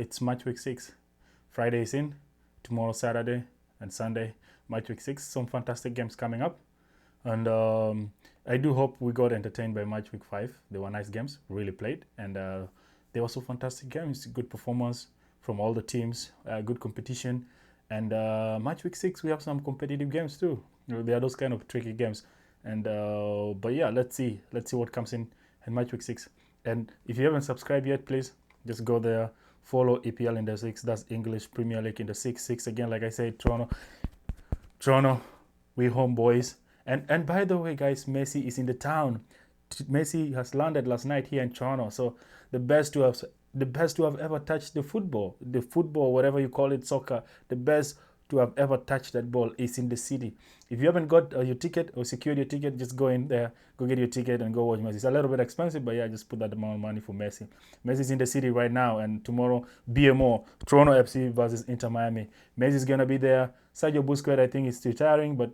it's match week 6. Friday is in, tomorrow Saturday and Sunday, match week 6. Some fantastic games coming up. And I do hope we got entertained by match week 5. They were nice games, really played. And they were so fantastic games, good performance from all the teams, good competition. And match week 6, we have some competitive games too. They are those kind of tricky games. And but yeah, let's see what comes in match week 6. And if you haven't subscribed yet, please just go there, follow EPL in the 6. That's English Premier League in the 6 again. Like I said, Toronto, we home boys. And by the way, guys, Messi is in the town. Messi has landed last night here in Toronto. So the best to have ever touched the football, whatever you call it, soccer, the best to have ever touched that ball is in the city. If you haven't got your ticket or secured your ticket, just go in there, go get your ticket and go watch Messi. It's a little bit expensive, but yeah, just put that amount of money for Messi. Messi's in the city right now, and tomorrow, BMO, Toronto FC versus Inter Miami. Messi's going to be there. Sergio Busquets, I think, is retiring, but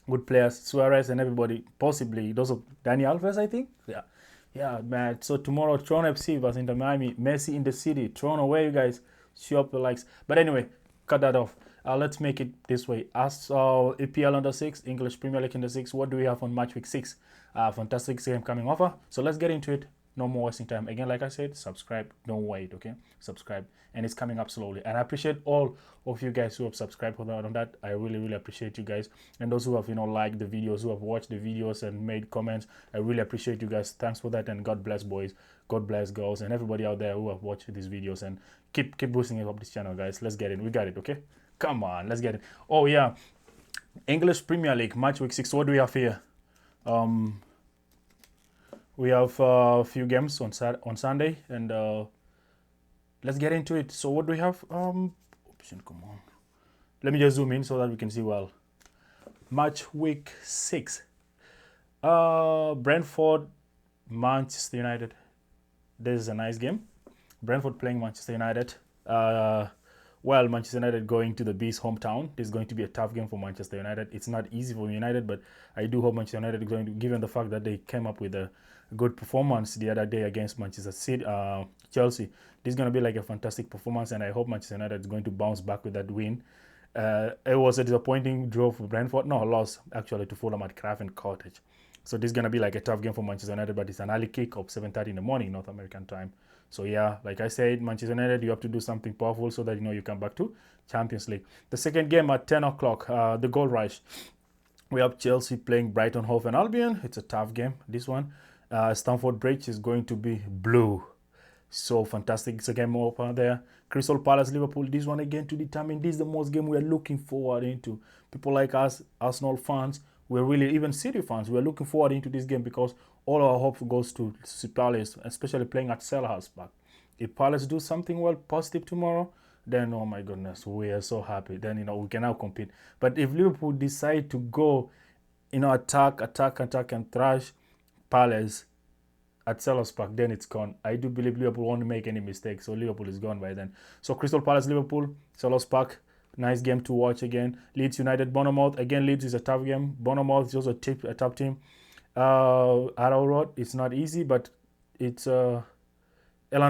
good players, Suarez and everybody, possibly. Those of Dani Alves, I think. Yeah, man. So tomorrow, Toronto FC versus Inter Miami. Messi in the city. Toronto, where you guys? Show up the likes. But anyway, cut that off. Let's make it this way. As EPL under 6, English Premier League under 6, what do we have on match week 6? Fantastic game coming over. So let's get into it. No more wasting time. Again, like I said, subscribe. Don't wait, okay? Subscribe. And it's coming up slowly. And I appreciate all of you guys who have subscribed on that. I really, really appreciate you guys. And those who have, liked the videos, who have watched the videos and made comments. I really appreciate you guys. Thanks for that. And God bless, boys. God bless, girls. And everybody out there who have watched these videos. And keep boosting up this channel, guys. Let's get it. We got it, okay? Come on, let's get it. Oh, yeah. English Premier League, match week 6. What do we have here? We have a few games on Sunday, and let's get into it. So what do we have? Option, come on. Let me just zoom in so that we can see well. Match week 6. Brentford, Manchester United. This is a nice game. Brentford playing Manchester United. Well, Manchester United going to the Bees' hometown. This is going to be a tough game for Manchester United. It's not easy for United, but I do hope Manchester United is going to, given the fact that they came up with a good performance the other day against Manchester City, Chelsea. This is going to be like a fantastic performance, and I hope Manchester United is going to bounce back with that win. It was a disappointing draw for Brentford. No, loss actually to Fulham at Craven Cottage. So this is going to be like a tough game for Manchester United, but it's an early kick of 7:30 in the morning, North American time. So yeah, like I said, Manchester United, you have to do something powerful so that you come back to Champions League. The second game at 10 o'clock, the Gold Rush. We have Chelsea playing Brighton Hove and Albion. It's a tough game, this one. Stamford Bridge is going to be blue. So fantastic. It's a game over there. Crystal Palace, Liverpool. This one again to determine. This is the most game we are looking forward into. People like us, Arsenal fans, we're really, even City fans, we're looking forward into this game because all our hope goes to Palace, especially playing at Selhurst Park. If Palace do something well positive tomorrow, then oh my goodness, we are so happy. Then we can now compete. But if Liverpool decide to go, attack and thrash Palace at Selhurst Park, then it's gone. I do believe Liverpool won't make any mistakes, so Liverpool is gone by then. So Crystal Palace, Liverpool, Selhurst Park. Nice game to watch again. Leeds United, Bournemouth. Again, Leeds is a tough game. Bournemouth is also a tough team. Arrow Road, it's not easy, but it's Elland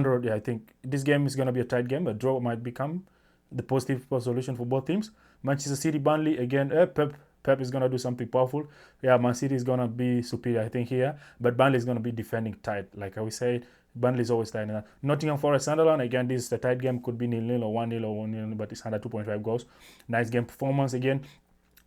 Road. Yeah, I think this game is going to be a tight game. A draw might become the positive solution for both teams. Manchester City, Burnley. Again, Pep is going to do something powerful. Yeah, Man City is going to be superior, I think, here. But Burnley is going to be defending tight. Like I said, Burnley is always tight. Nottingham Forest, Sunderland. Again, this is a tight game. Could be 0-0 or 1-0 or 1-0, but it's under 2.5 goals. Nice game performance again.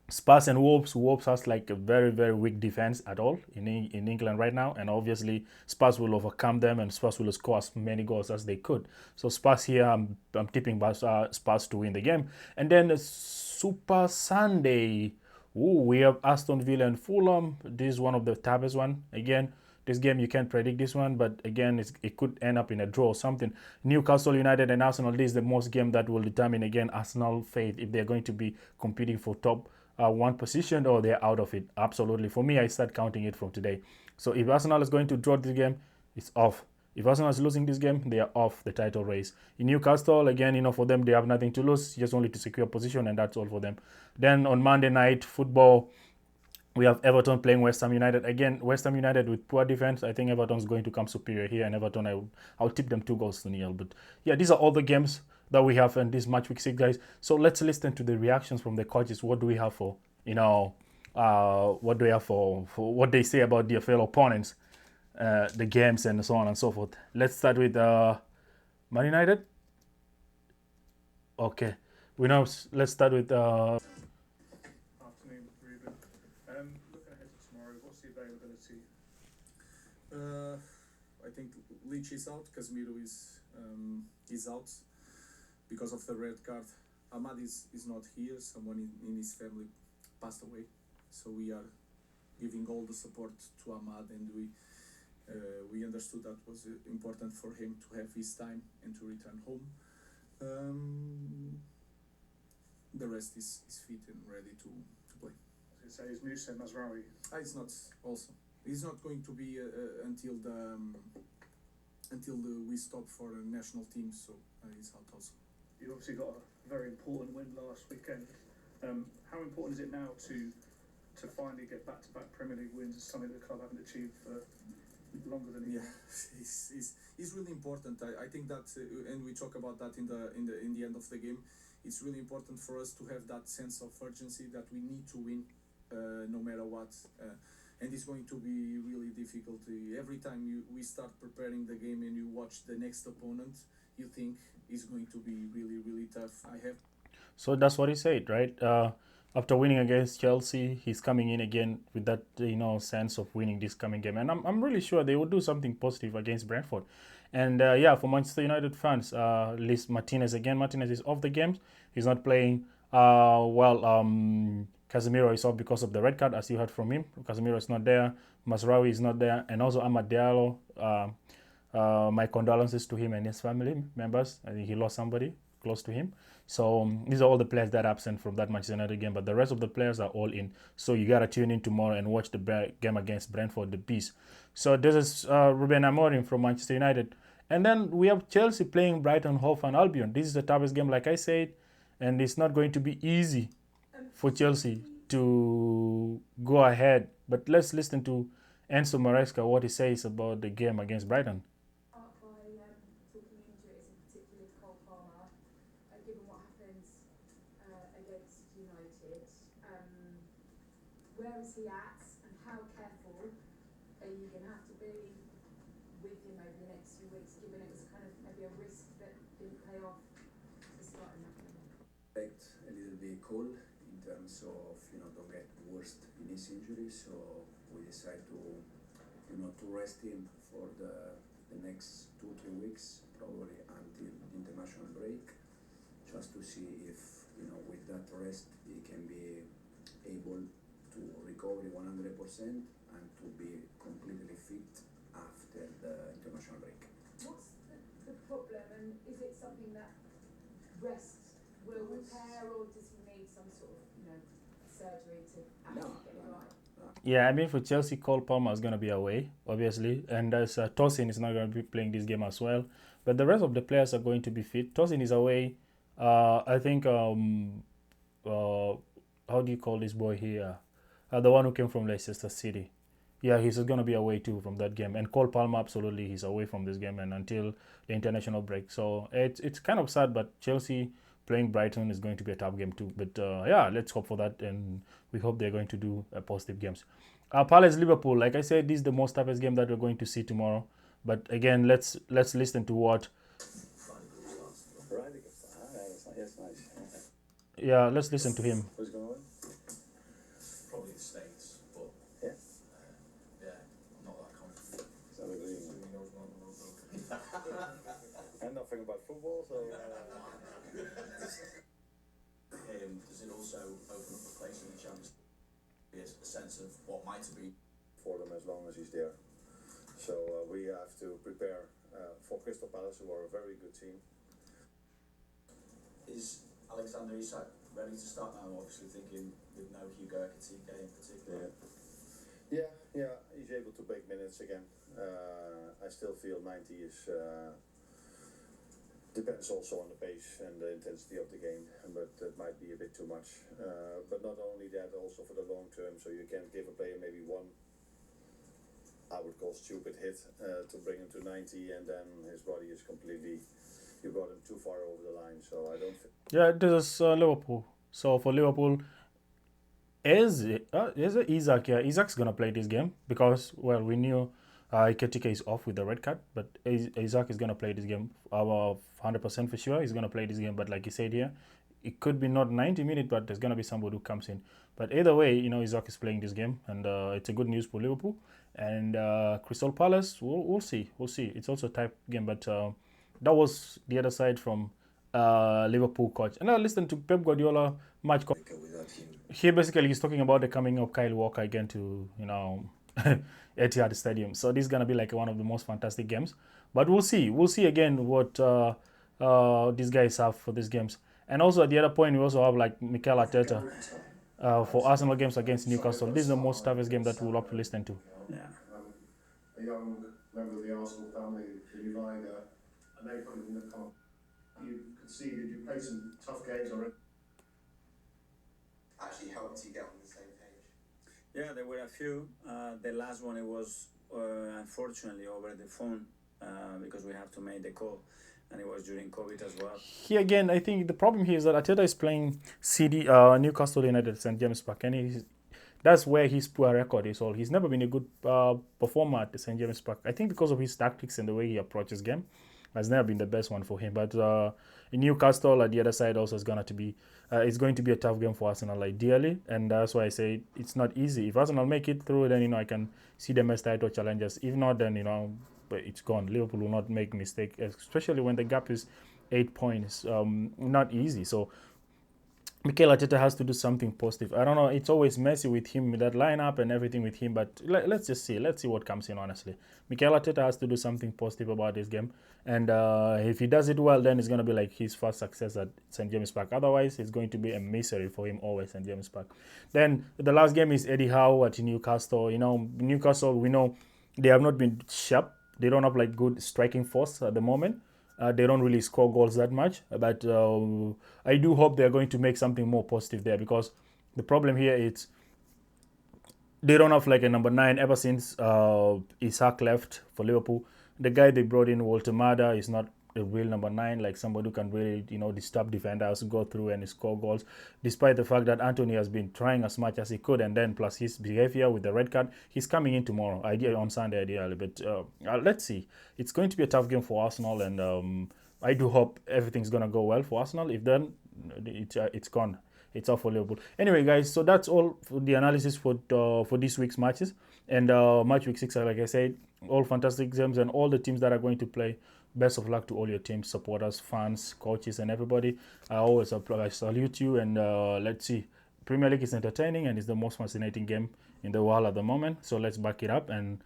Spurs and Wolves. Wolves has like a very, very weak defense at all in England right now. And obviously, Spurs will overcome them and Spurs will score as many goals as they could. So Spurs here, I'm tipping Spurs to win the game. And then Super Sunday. We have Aston Villa and Fulham. This is one of the toughest one. Again, this game you can't predict this one, but again, it could end up in a draw or something. Newcastle United and Arsenal. This is the most game that will determine again Arsenal fate if they're going to be competing for top one position or they're out of it. Absolutely. For me, I start counting it from today. So if Arsenal is going to draw this game, it's off. If Arsenal is losing this game, they are off the title race. In Newcastle, again, for them, they have nothing to lose, just only to secure position, and that's all for them. Then on Monday night football, We have Everton playing West Ham United. Again, West Ham United with poor defense. I think Everton's going to come superior here, and Everton, I'll tip them 2-0. But yeah, these are all the games that we have in this match week 6, guys. So let's listen to the reactions from the coaches. What do we have for, what do we have for what they say about their fellow opponents, the games, and so on and so forth. Let's start with Man United. Okay, let's start with Afternoon, Ruben. Looking ahead to tomorrow, what's the availability? I think Leach is out, Casemiro is out because of the red card. Ahmad is not here, someone in his family passed away. So we are giving all the support to Ahmad, and we understood that was important for him to have his time and to return home. The rest is fit and ready to play. So is Musa Mazraoui? It's not also. He's not going to be until we stop for the national team, so he's out also. You obviously got a very important win last weekend. How important is it now to finally get back-to-back Premier League wins? It's something the club haven't achieved for longer than a year. Yeah, it's really important. I think that, and we talk about that in the end of the game. It's really important for us to have that sense of urgency that we need to win, no matter what. And it's going to be really difficult. Every time we start preparing the game and you watch the next opponent, you think it's going to be really, really tough. So that's what he said, right? After winning against Chelsea, he's coming in again with that sense of winning this coming game, and I'm really sure they will do something positive against Brentford. And yeah, for Manchester United fans, Liz Martinez is off the games. He's not playing. Casemiro is off because of the red card, as you heard from him. Casemiro is not there. Mazraoui is not there, and also Amad Diallo. My condolences to him and his family members. I think he lost somebody close to him. So these are all the players that are absent from that Manchester United game, but the rest of the players are all in. So you gotta tune in tomorrow and watch the game against Brentford, the Beast. So this is Ruben Amorim from Manchester United, and then we have Chelsea playing Brighton Hove and Albion. This is the toughest game, like I said, and it's not going to be easy for Chelsea to go ahead. But let's listen to Enzo Maresca, what he says about the game against Brighton. Talking injuries, in particular to Cole Palmer, given what happened against United, where is he at, and how careful are you going to have to be with him over the next few weeks, given it was kind of maybe a risk that didn't pay off to start in that game? Expect a little bit cold in terms of don't get worse in his injury, so we decide to to rest him for the next 2-3 weeks, probably until the international break, just to see if with that rest he can be able to recover 100% and to be completely fit after the international break. What's the problem, and is it something that rest will repair, or does he need some sort of surgery to actually get it right? Yeah, I mean, for Chelsea, Cole Palmer is going to be away, obviously, and there's Tosin is not going to be playing this game as well. But the rest of the players are going to be fit. Tosin is away. I think how do you call this boy here? The one who came from Leicester City. Yeah, he's going to be away too from that game. And Cole Palmer, absolutely, he's away from this game and until the international break. So it's kind of sad, but Chelsea playing Brighton is going to be a tough game too. But yeah, let's hope for that, and we hope they're going to do positive games. Palace Liverpool, like I said, this is the most toughest game that we're going to see tomorrow. But again, let's listen to what. Yeah, let's listen to him. Who's going to win? Probably the States, but Yeah. I'm not that confident. So we're leaving. And nothing about football, so. Does it also open up a place in the Champions League, a sense of what might have been For them as long as he's there. So we have to prepare for Crystal Palace, who are a very good team. Is Alexander Isak ready to start now? Obviously thinking with no Hugo Ekitike in particular. Yeah, he's able to break minutes again. I still feel 90 is Depends also on the pace and the intensity of the game, but that might be a bit too much. But not only that, also for the long term, so you can't give a player maybe one, I would call stupid hit to bring him to 90 and then his body is completely, you got him too far over the line, so I don't think. Yeah, this is Liverpool. So for Liverpool, is it Isaac? Yeah, Isaac's gonna play this game because well, we knew Iketika is off with the red card, but Isaac is gonna play this game. Our 100% for sure, he's gonna play this game. But like you said here, it could be not 90 minutes, but there's gonna be somebody who comes in. But either way, Isaac is playing this game, and it's a good news for Liverpool. And Crystal Palace, we'll see, It's also a type game, but that was the other side from Liverpool coach. And I listened to Pep Guardiola match. Here basically he's talking about the coming of Kyle Walker again to Etihad Stadium. So this is gonna be like one of the most fantastic games. But we'll see again what these guys have for these games. And also at the other point we also have like Mikel Arteta for Arsenal games against Newcastle. This is the most toughest game that we'll have to listen to. Yeah. A young member of the Arsenal family, you find and they probably wouldn't have come up. You conceded, you played some tough games already. Actually helped you get on the same page. Yeah, there were a few. The last one, it was unfortunately over the phone because we have to make the call, and it was during COVID as well. Here again, I think the problem here is that Arteta is playing Newcastle United St James Park, and that's where his poor record is all. He's never been a good performer at the St James Park. I think because of his tactics and the way he approaches game, has never been the best one for him. But in Newcastle at the other side also is going to be it's going to be a tough game for Arsenal ideally, and that's why I say it's not easy. If Arsenal make it through, then I can see them as title challengers. If not, then but it's gone. Liverpool will not make mistake, especially when the gap is 8 points. Not easy. So Mikel Arteta has to do something positive. I don't know. It's always messy with him, with that lineup and everything with him. But let's just see. Let's see what comes in, honestly. Mikel Arteta has to do something positive about this game. And if he does it well, then it's going to be like his first success at St. James Park. Otherwise, it's going to be a misery for him always, St. James Park. Then the last game is Eddie Howe at Newcastle. Newcastle, we know they have not been sharp. They don't have like good striking force at the moment. They don't really score goals that much, but I do hope they're going to make something more positive there, because the problem here is they don't have like a number 9 ever since Isak left for Liverpool. The guy they brought in, Walter Mada, is not a real number 9, like somebody who can really disturb defenders, go through and score goals, despite the fact that Anthony has been trying as much as he could, and then plus his behavior with the red card. He's coming in tomorrow, on Sunday ideally, but let's see. It's going to be a tough game for Arsenal, and I do hope everything's going to go well for Arsenal. If then it's gone, it's off for Liverpool. Anyway guys, so that's all for the analysis for this week's matches, and match week 6, like I said, all fantastic games, and all the teams that are going to play. Best of luck to all your team supporters, fans, coaches, and everybody. I always salute you, and let's see. Premier League is entertaining and it's the most fascinating game in the world at the moment. So let's back it up, and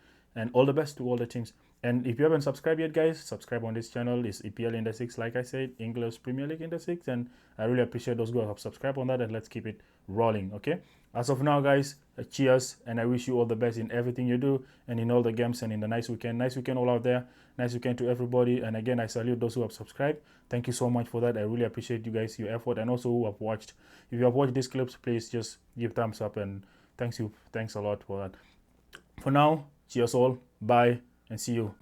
all the best to all the teams. And if you haven't subscribed yet, guys, subscribe on this channel. It's EPL in the 6, like I said, English Premier League in the 6, and I really appreciate those who have subscribed on that, and let's keep it rolling, okay? As of now, guys, cheers, and I wish you all the best in everything you do and in all the games and in the nice weekend. Nice weekend all out there. Nice weekend to everybody. And again, I salute those who have subscribed. Thank you so much for that. I really appreciate you guys, your effort, and also who have watched. If you have watched these clips, please just give thumbs up, and thanks a lot for that. For now, cheers all, bye, and see you.